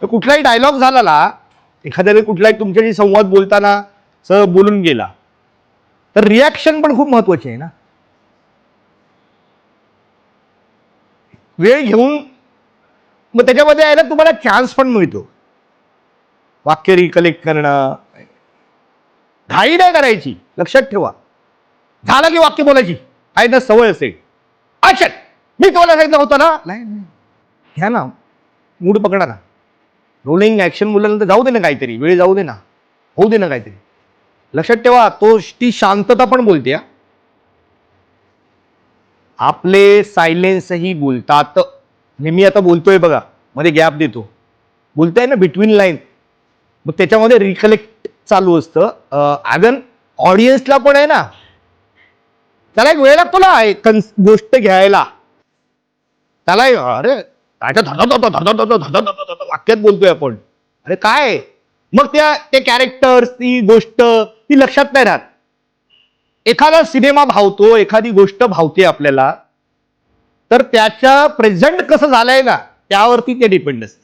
तर कुठलाही डायलॉग झाला ना, एखाद्याने कुठलाही तुमच्याशी संवाद बोलताना बोलून गेला, तर रिॲक्शन पण खूप महत्वाची आहे ना. वेळ घेऊन मग त्याच्यामध्ये आहे ना तुम्हाला चान्स पण मिळतो. वाक्य रिकलेक्ट करणं, घाई नाही करायची, लक्षात ठेवा. झालं की वाक्य बोलायची आहे ना सवय असेल. अच्छा, मी तुम्हाला सांगितलं होतं ना. नाही, घ्या ना, मूड पकडा ना. रोलिंग ऍक्शन बोलल्यानंतर जाऊ दे ना काहीतरी, वेळ जाऊ दे ना, होऊ दे ना काहीतरी. लक्षात ठेवा, ती शांतता पण बोलते. आपले सायलेन्सही बोलतात. मी आता बोलतोय बघा, मध्ये गॅप देतो, बोलताय ना बिटवीन लाईन, मग त्याच्यामध्ये रिकलेक्ट चालू असतं. अगन ऑडियन्सला पण आहे ना, त्याला एक वेळ लागतो ना गोष्ट घ्यायला. त्याला अरे वाक्यात बोलतोय आपण, अरे काय, मग ते कॅरेक्टर, ती गोष्ट ती लक्षात नाही राहत. एखादा सिनेमा भावतो, एखादी गोष्ट भावते आपल्याला, तर त्याच्या प्रेझेंट कसं झालंय ना त्यावरती ते डिपेंड असतं.